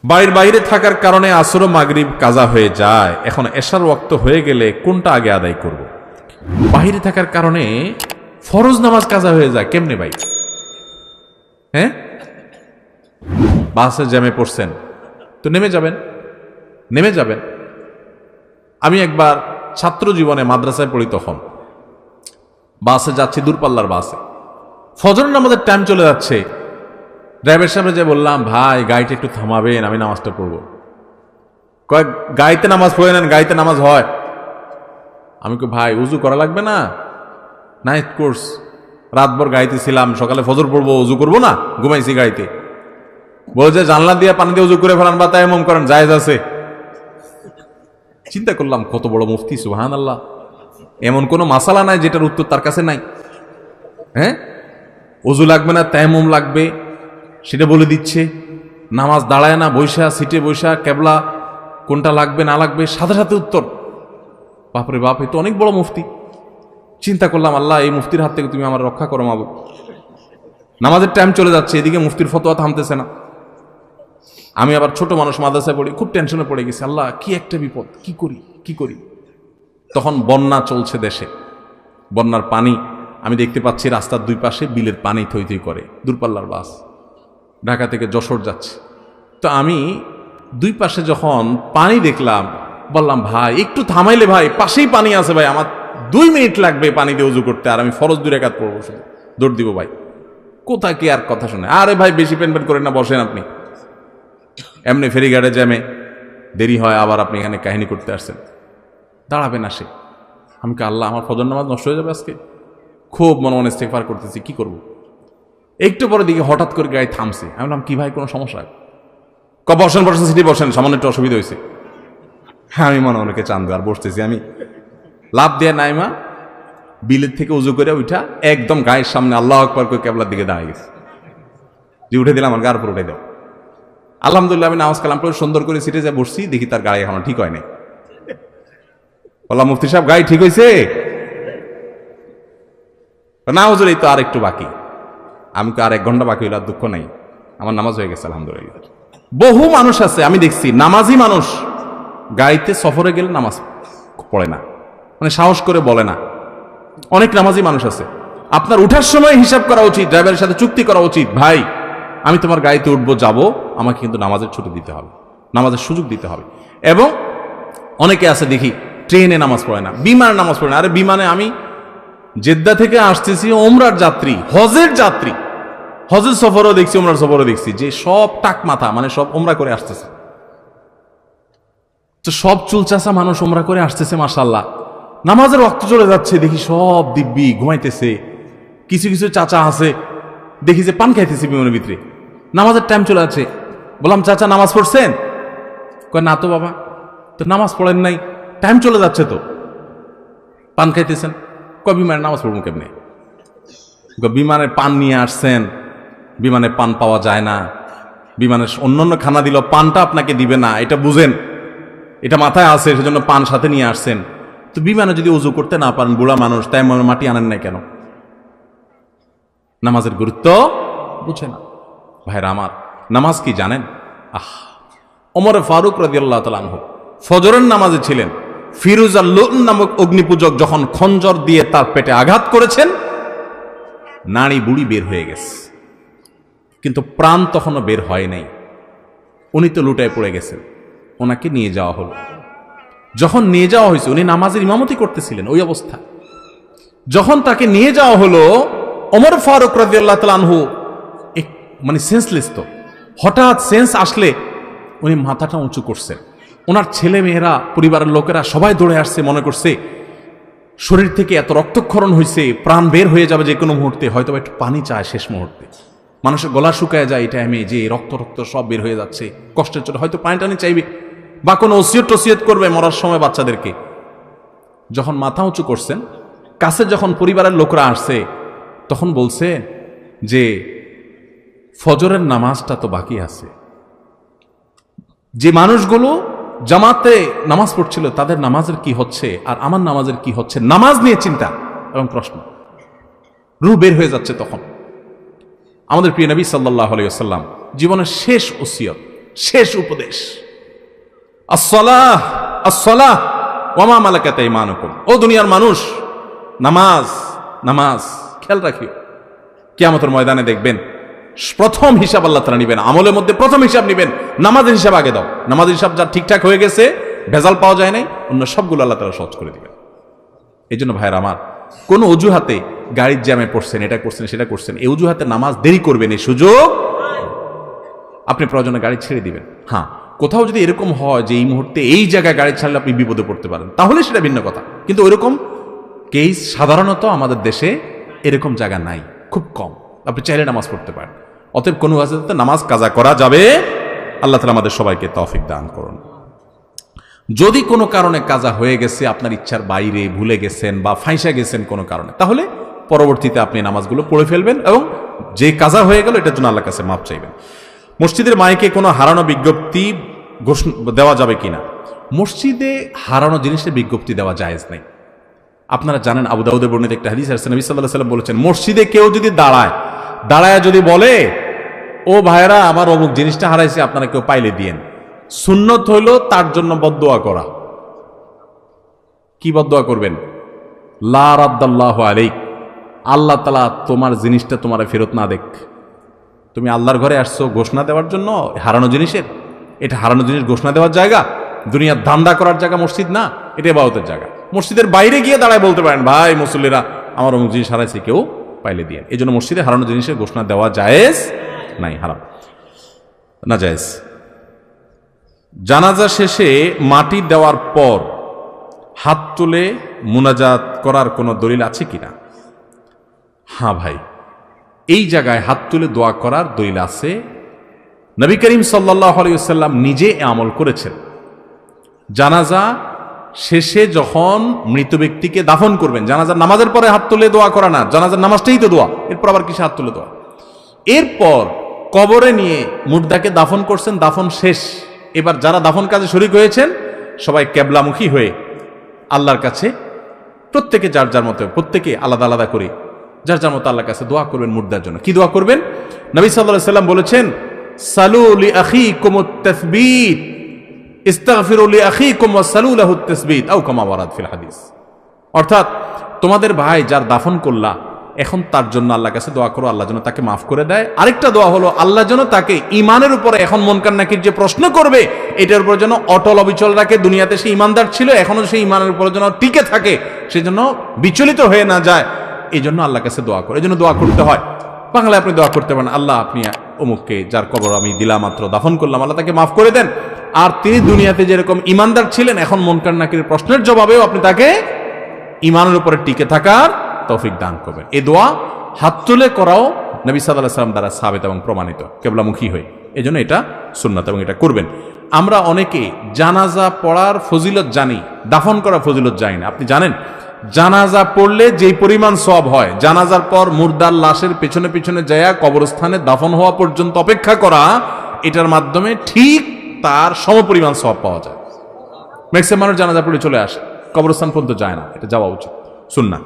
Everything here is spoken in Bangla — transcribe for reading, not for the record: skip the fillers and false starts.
বাড়ির বাইরে থাকার কারণে আসর মাগরিব কাজা হয়ে যায়, এখন এশার ওয়াক্ত হয়ে গেলে কোনটা আগে আদায় করব? বাইরে থাকার কারণে ফরজ নামাজ কাজা হয়ে যায় কেমনে ভাই? হ্যাঁ, বাসে জ্যামে পড়ছেন তো নেমে যাবেন। আমি একবার ছাত্র জীবনে মাদ্রাসায় পড়ি, তখন বাসে যাচ্ছি, দূরপাল্লার বাসে, ফজরের নামাজের টাইম চলে যাচ্ছে। ড্রাইভার সাহেব যে বললাম, ভাই গাড়িটা একটু থামাবেন, আমি নামাজটা পড়বো। কয়েক গাড়িতে নামাজ পড়ে নেন, গাড়িতে নামাজ হয়। আমি কই ভাই উজু করা লাগবে না? নাইট কোর্স, রাতভর গাড়িতে ছিলাম, সকালে ফজর পড়বো, উজু করবো না? ঘুমাইছি গাড়িতে। বলছে জানলা দিয়ে পানি দিয়ে উজু করে ফেলান বা তায়াম্মুম করেন, জায়েজ আছে। চিন্তা করলাম কত বড় মুফতি, সুবহানাল্লাহ। এমন কোনো মাসালা নাই যেটার উত্তর তার কাছে নাই। হ্যাঁ, উজু লাগবে না তায়াম্মুম লাগবে সেটা বলে দিচ্ছে। নামাজ দাঁড়ায় না, বৈশা সিটে বৈশা কেবলা কোনটা লাগবে না লাগবে সাথে সাথে উত্তর। বাপরে বাপ, এ তো অনেক বড় মুফতি। চিন্তা করলাম, আল্লাহ এই মুফতির হাত থেকে তুমি আমার রক্ষা করো মাবুদ। নামাজের টাইম চলে যাচ্ছে, এদিকে মুফতির ফতোয়া থামতেছে না। আমি আবার ছোট মানুষ, মাদ্রাসায় পড়ি, খুব টেনশনে পড়ে গেছি। আল্লাহ কি একটা বিপদ, কি করি। তখন বন্যা চলছে দেশে, বন্যার পানি আমি দেখতে পাচ্ছি রাস্তার দুই পাশে বিলের পানি থই থই করে। দূরপাল্লার বাস ঢাকা থেকে যশোর যাচ্ছে। তো আমি দুই পাশে যখন পানি দেখলাম, বললাম ভাই একটু থামাইলে, ভাই পাশেই পানি আছে ভাই, আমার 2 মিনিট লাগবে পানি দিয়ে উজু করতে, আর আমি ফরজ 2 রাকাত পড়বো, শুধু দৌড় দিব ভাই। কোথায় কি আর কথা শুনে, আরে ভাই বেশি পেন করেন না, বসেন আপনি। এমনি ফেরিঘাটে জ্যামে দেরি হয়, আবার আপনি এখানে কাহিনী করতে আসছেন, দাঁড়াবেন আসে। আমি কি আল্লাহ আমার ফজর নামাজ নষ্ট হয়ে যাবে আজকে? খুব মনে মনে ইস্তেগফার করতেছি, কি করব। একটু পরে দিকে হঠাৎ করে গাড়ি থামছে। আমি বললাম কি ভাই, কোনো সমস্যা? বসেন সিটি বসেন, সামান্য একটু অসুবিধা হয়েছে। হ্যাঁ, আমি মনে অনেকে চান্দ আর বসতেছি। আমি লাভ দিয়ে নাইমা বিলের থেকে উজু করে উঠা একদম গায়ের সামনে আল্লাহ আকবার করে কেবলার দিকে দাঁড়িয়ে গেছে। যে উঠে দিলাম, আমার গার উপর উঠে দাও। আলহামদুলিল্লাহ আমি নামাজ কালাম করে সুন্দর করে সিটে যা বসছি, দেখি তার গাড়ি এখনো ঠিক হয় নাই। বললাম মুফতি সাহেব গাড়ি ঠিক হয়েছে? না হুজুর, এই তো আর একটু বাকি। আমি তো আর 1 ঘন্টা বাকি হইলে আর দুঃখ নাই, আমার নামাজ হয়ে গেছে আলহামদুলিল্লাহ। বহু মানুষ আছে আমি দেখছি, নামাজি মানুষ গাড়িতে সফরে গেলে নামাজ পড়ে না, মানে সাহস করে বলে না। অনেক নামাজি মানুষ আছে। আপনার উঠার সময় হিসাব করা উচিত, ড্রাইভারের সাথে চুক্তি করা উচিত, ভাই আমি তোমার গাড়িতে উঠবো, যাবো, আমাকে কিন্তু নামাজের ছুটি দিতে হবে, নামাজের সুযোগ দিতে হবে। এবং অনেকে আছে দেখি ট্রেনে নামাজ পড়ে না, বিমানে নামাজ পড়ে না। আরে বিমানে আমি জেদ্দা থেকে আসতেছি, ওমরার যাত্রী, হজের যাত্রী, হজের সফরও দেখছি, ওমরার সফরও দেখছি, যে সব টাক মাথা, মানে সব ওমরা করে আসতেছে। তো সব চুলচাচা মানুষ ওমরা করে আসতেছে, মাশাআল্লাহ। নামাজের ওয়াক্ত চলে যাচ্ছে, দেখি সব দিব্যি ঘুমাইতেছে। কিছু কিছু চাচা আছে দেখি যে পান খাইতেছে বিমানের ভিতরে। নামাজের টাইম চলে যাচ্ছে। বললাম চাচা নামাজ পড়ছেন? কয় না তো বাবা। তো নামাজ পড়েন নাই? টাইম চলে যাচ্ছে তো, পান খাইতেছেন। কয় বিমানের নামাজ পড়বো কেমনে? বিমানের পান নিয়ে আসছেন, বিমানে পান পাওয়া যায় না, বিমানের অন্যান্য খানা দিল, পানটা আপনাকে দিবে না, এটা বুঝেন, এটা মাথায় আছে, সেজন্য পান সাথে নিয়ে আসছেন। তো বিমানে যদি উজু করতে না পারেন, বুড়া মানুষ, তাই মাটি আনেন নাই কেন? নামাজের গুরুত্ব বুঝে না। ভাইরা আমার, নামাজ কি জানেন? ওমর ফারুক রাদিয়াল্লাহু তাআলা আনহু ফজরের নামাজে ছিলেন। ফিরোজ আল-লুন নামক অগ্নিপূজক যখন খঞ্জর দিয়ে তার পেটে আঘাত করেছেন, নাড়ি বুড়ি বের হয়ে গেছে, কিন্তু প্রাণ তখনও বের হয় নাই। উনি তো লুটায় পড়ে গেছেন। ওনাকে নিয়ে যাওয়া হলো। যখন নিয়ে যাওয়া হয়েছে, উনি নামাজের ইমামতি করতেছিলেন ওই অবস্থা। যখন তাকে নিয়ে যাওয়া হলো, ওমর ফারুক রাদিয়াল্লাহু তাআলা আনহু মানে সেন্সলেস। তো হঠাৎ সেন্স আসলে উনি মাথাটা উঁচু করছেন। ওনার ছেলে মেয়েরা, পরিবারের লোকেরা সবাই দৌড়ে আসছে, মনে করছে শরীর থেকে এত রক্তক্ষরণ হয়েছে, প্রাণ বের হয়ে যাবে যে কোনো মুহূর্তে, হয়তো একটু পানি চায় শেষ মুহূর্তে। মানুষের গলা শুকায় যায় এই টাইমে, যে রক্ত সব বের হয়ে যাচ্ছে, কষ্টের চোটে হয়তো পানি টানি চাইবে, বা কোনো ওসিয়ত করবে মরার সময় বাচ্চাদেরকে। যখন মাথা উঁচু করছেন, কাছে যখন পরিবারের লোকরা আসছে, তখন বলছে যে ফজরের নামাজটা তো বাকি আছে। যে মানুষগুলো জামাতে নামাজ পড়ছিল তাদের নামাজের কি হচ্ছে আর আমার নামাজের কি হচ্ছে, নামাজ নিয়ে চিন্তা এবং প্রশ্ন, রূহ বের হয়ে যাচ্ছে। তখন আমাদের প্রিয় নবী সাল্লাল্লাহু আলাইহি ওয়াসাল্লাম জীবনের শেষ ওসিয়ত, শেষ উপদেশ, আসসালাহ আসসালাহ ওয়া মা মালাকাত আইমানুকুম। ও দুনিয়ার মানুষ, নামাজ নামাজ খেয়াল রাখিও। কিয়ামতের ময়দানে দেখবেন প্রথম হিসাব আল্লাহ তাআলা নিবেন, আমলের মধ্যে প্রথম হিসাব নিবেন, নামাজের হিসাব আগে দাও। নামাজের হিসাব যা ঠিকঠাক হয়ে গেছে, ভেজাল পাওয়া যায় নাই, অন্য সবগুলো আল্লাহ তাআলা সহজ করে দিবেন। এই জন্য ভাইয়ের আমার, কোন অজুহাতে গাড়ির জ্যামে পড়ছেন, এটা করছেন সেটা করছেন, এই অজুহাতে নামাজ দেরি করবেন, এই সুযোগ আপনি প্রয়োজনে গাড়ি ছেড়ে দিবেন। হ্যাঁ, কোথাও যদি এরকম হয় যে এই মুহূর্তে এই জায়গায় গাড়ি ছাড়লে আপনি বিপদে পড়তে পারেন, তাহলে সেটা ভিন্ন কথা। কিন্তু ওইরকম কেস সাধারণত আমাদের দেশে এরকম জায়গা নাই, খুব কম। আপনি চাইলে নামাজ পড়তে পারেন। অতএব কোনো ওয়াজিবে নামাজ কাজা করা যাবে। আল্লাহ তাআলা আমাদের সবাইকে তৌফিক দান করুন। যদি কোনো কারণে কাজা হয়ে গেছে, আপনার ইচ্ছার বাইরে ভুলে গেছেন বা ফাঁসা গেছেন কোনো কারণে, তাহলে পরবর্তীতে আপনি নামাজগুলো পড়ে ফেলবেন এবং যে কাজা হয়ে গেল এটার জন্য আল্লাহর কাছে মাপ চাইবেন। মসজিদের মাইকে কোনো হারানো বিজ্ঞপ্তি দেওয়া যাবে কিনা? মসজিদে হারানো জিনিসের বিজ্ঞপ্তি দেওয়া জায়েজ নাই। আপনারা জানেন, আবু দাউদের বর্ণিত একটা হাদিস আছে, নবী সাল্লাল্লাহু আলাইহি ওয়াসাল্লাম বলেছেন, মসজিদে কেউ যদি দাঁড়ায় যদি বলে, ও ভাইরা আমার অমুক জিনিসটা হারাইছে, আপনারা কেউ পাইলে দিয়েন, সুন্নত হইল তার জন্য বদদুয়া করা। কি বদদুয়া করবেন? লা রাদ্দাল্লাহু আলাইক, আল্লাহ তাআলা তোমার জিনিসটা তোমারে ফেরত না দেখ। তুমি আল্লাহর ঘরে আসছো ঘোষণা দেওয়ার জন্য হারানো জিনিসের, এটা হারানো জিনিস ঘোষণা দেওয়ার জায়গা, দুনিয়ার ধান্দা করার জায়গা মসজিদ না, এটা ইবাদতের জায়গা। মসজিদের বাইরে গিয়ে দাঁড়ায় বলতে পারেন, ভাই মুসল্লিরা আমার অমুক জিনিস হারাইছে, কেউ পাইলে দিয়ে। এই জন্য মসজিদে হারানো জিনিসের ঘোষণা দেওয়া জায়েজ নাই, হারাম না, জায়েজ। জানাজা শেষে মাটি দেওয়ার পর হাত তুলে মুনাজাত করার কোনো দলিল আছে কিনা? হ্যাঁ ভাই, এই জায়গায় হাত তুলে দোয়া করার দলিল আছে। নবী করিম সাল্লাল্লাহু আলাইহি ওয়াসাল্লাম নিজে আমল করেছেন। জানাজা শেষে যখন মৃত ব্যক্তিকে দাফন করবেন, জানাজার নামাজের পরে হাত তুলে দোয়া করা না, জানাজার নামাজটাই তো দোয়া, এরপর আবার কিসে হাত তুলে দোয়া? এরপর কবরে নিয়ে মুর্দাকে দাফন করছেন, দাফন শেষ। এবার যারা দাফন কাজে শরীক হয়েছেন সবাই কেবলামুখী হয়ে আল্লাহর কাছে প্রত্যেকে যার যার মতো, প্রত্যেকে আলাদা আলাদা করে যার যার মতো আল্লাহর কাছে দোয়া করবেন মুর্দার জন্য। কি দোয়া করবেন? নবী সাল্লাল্লাহু আলাইহি ওয়াসাল্লাম বলেছেন, সালু লি আখিকুমুত তাসবীত, ইস্তাগফিরু লি আখিকুম ওয়াসালু লাহুত তাসবীত, আও কামা ওয়ারাদ ফিল হাদিস। অর্থাৎ তোমাদের ভাই যার দাফন করলা, এখন তার জন্য আল্লাহর কাছে দোয়া করো, আল্লাহ যেন তাকে মাফ করে দেয়। আরেকটা দোয়া হলো, আল্লাহ যেন তাকে ঈমানের উপরে, এখন মুনকার নাকির যে প্রশ্ন করবে এটার উপর যেন অটল অবিচল রাখে। দুনিয়াতে সে ঈমানদার ছিল, এখনো সেই ঈমানের উপরে যেন টিকে থাকে, সেজন্য বিচলিত হয়ে না যায়, এই জন্য আল্লাহর কাছে দোয়া করে। এই জন্য দোয়া করতে হয়। বাংলায় আপনি দোয়া করতে পারেন, আল্লাহ আপনি অমুককে, যার কবর আমি দিলাম মাত্র দাফন করলাম, আল্লাহ তাকে মাফ করে দেন। আর তিনি দুনিয়াতে যেরকম ঈমানদার ছিলেন, এখন মুনকার নাকিরের প্রশ্নের জবাবেও আপনি তাকে ঈমানের উপরে টিকে থাকার তৌফিক দান করবেন। এই দোয়া হাত তুলে করাও নবী সাল্লাল্লাহু আলাইহি ওয়াসাল্লাম দ্বারা সাবিত এবং প্রমাণিত, কিবলামুখী হয়ে। এই জন্য এটা সুন্নাত এবং এটা করবেন। আমরা অনেকে জানাজা পড়ার ফজিলত জানি, দাফন করার ফজিলত জানি না। আপনি জানেন জানাজা পড়লে যেই পরিমাণ সওয়াব হয়, জানাজার পর মুর্দার লাশের পেছনে পেছনে যায়া কবরস্থানে দাফন হওয়া পর্যন্ত অপেক্ষা করা, এটার মাধ্যমে ঠিক তার সমপরিমাণ সওয়াব পাওয়া যায়। ম্যাক্সিমাম মানুষ জানাজা পড়ে চলে আসে, কবরস্থান পর্যন্ত যায় না, এটা যাওয়া উচিত, সুন্নাহ।